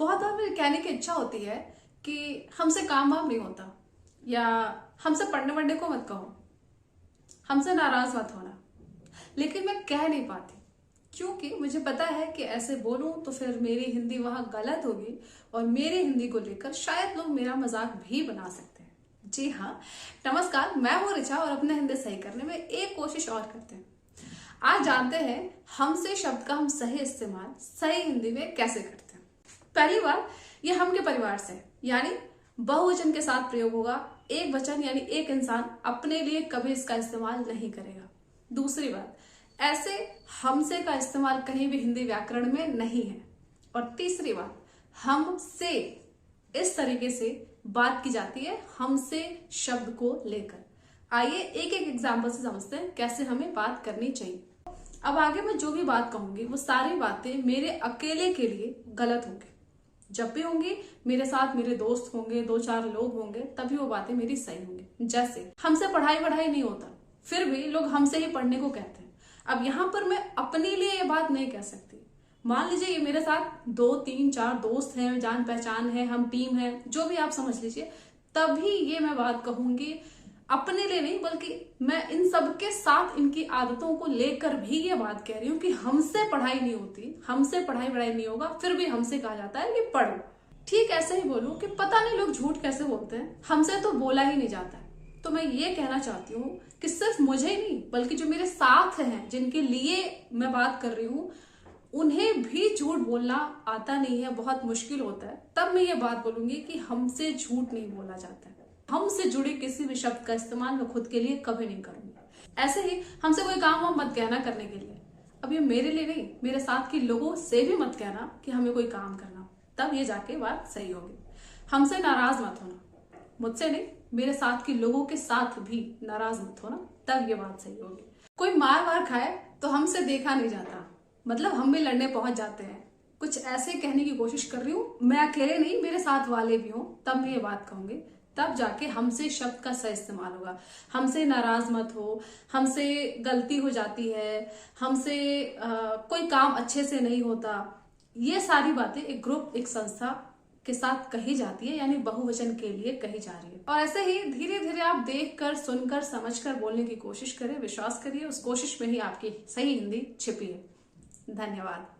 बहुत बार मेरी कहने की इच्छा होती है कि हमसे काम वाम नहीं होता, या हमसे पढ़ने वढ़ने को मत कहो, हमसे नाराज मत होना, लेकिन मैं कह नहीं पाती क्योंकि मुझे पता है कि ऐसे बोलूं तो फिर मेरी हिंदी वहां गलत होगी और मेरी हिंदी को लेकर शायद लोग मेरा मजाक भी बना सकते हैं। जी हाँ, नमस्कार, मैं हूं ऋचा और अपने हिंदी सही करने में एक कोशिश और करते हैं। आज जानते हैं हमसे शब्द का हम सही इस्तेमाल सही हिंदी में कैसे करते हैं। पहली बार ये हम के परिवार से, यानी बहुवचन के साथ प्रयोग होगा। एक वचन यानी एक इंसान अपने लिए कभी इसका इस्तेमाल नहीं करेगा। दूसरी बात, ऐसे हमसे का इस्तेमाल कहीं भी हिंदी व्याकरण में नहीं है। और तीसरी बात, हमसे इस तरीके से बात की जाती है हमसे शब्द को लेकर। आइए एक एक एग्जाम्पल से समझते हैं कैसे हमें बात करनी चाहिए। अब आगे मैं जो भी बात कहूंगी वो सारी बातें मेरे अकेले के लिए गलत होंगी। जब भी होंगी मेरे साथ मेरे दोस्त होंगे, दो चार लोग होंगे, तभी वो बातें मेरी सही होंगी। जैसे हमसे पढ़ाई वढ़ाई नहीं होता, फिर भी लोग हमसे ही पढ़ने को कहते हैं। अब यहाँ पर मैं अपने लिए ये बात नहीं कह सकती। मान लीजिए ये मेरे साथ 2 3 4 दोस्त हैं, जान पहचान है, हम टीम है, जो भी आप समझ लीजिए, तभी ये मैं बात कहूंगी। अपने लिए नहीं, बल्कि मैं इन सबके साथ इनकी आदतों को लेकर भी ये बात कह रही हूँ कि हमसे पढ़ाई नहीं होती, हमसे पढ़ाई वढ़ाई नहीं होगा, फिर भी हमसे कहा जाता है कि पढ़ो। ठीक ऐसे ही बोलूं कि पता नहीं लोग झूठ कैसे बोलते हैं, हमसे तो बोला ही नहीं जाता है। तो मैं ये कहना चाहती हूँ कि सिर्फ मुझे ही नहीं, बल्कि जो मेरे साथ हैं, जिनके लिए मैं बात कर रही हूँ, उन्हें भी झूठ बोलना आता नहीं है, बहुत मुश्किल होता है। तब मैं ये बात बोलूंगी कि हमसे झूठ नहीं बोला जाता है। हमसे जुड़े किसी भी शब्द का इस्तेमाल मैं खुद के लिए कभी नहीं करूंगी। ऐसे ही हमसे कोई काम वाम मत कहना करने के लिए। अब ये मेरे लिए नहीं, मेरे साथ के लोगों से भी मत कहना कि हमें कोई काम करना, तब ये जाके बात सही होगी। हमसे नाराज मत होना, मुझसे नहीं, मेरे साथ के लोगों के साथ भी नाराज मत होना, तब ये बात सही होगी। कोई मार वार खाए तो हमसे देखा नहीं जाता, मतलब हम भी लड़ने पहुंच जाते हैं। कुछ ऐसे कहने की कोशिश कर रही हूँ, मैं अकेले नहीं, मेरे साथ वाले भी हों, तब मैं ये बात कहूंगी, तब जाके हमसे शब्द का सही इस्तेमाल होगा। हमसे नाराज मत हो, हमसे गलती हो जाती है, हमसे कोई काम अच्छे से नहीं होता, ये सारी बातें एक ग्रुप, एक संस्था के साथ कही जाती है, यानी बहुवचन के लिए कही जा रही है। और ऐसे ही धीरे धीरे आप देखकर, सुनकर, समझकर बोलने की कोशिश करें। विश्वास करिए, उस कोशिश में ही आपकी सही हिंदी छिपी है। धन्यवाद।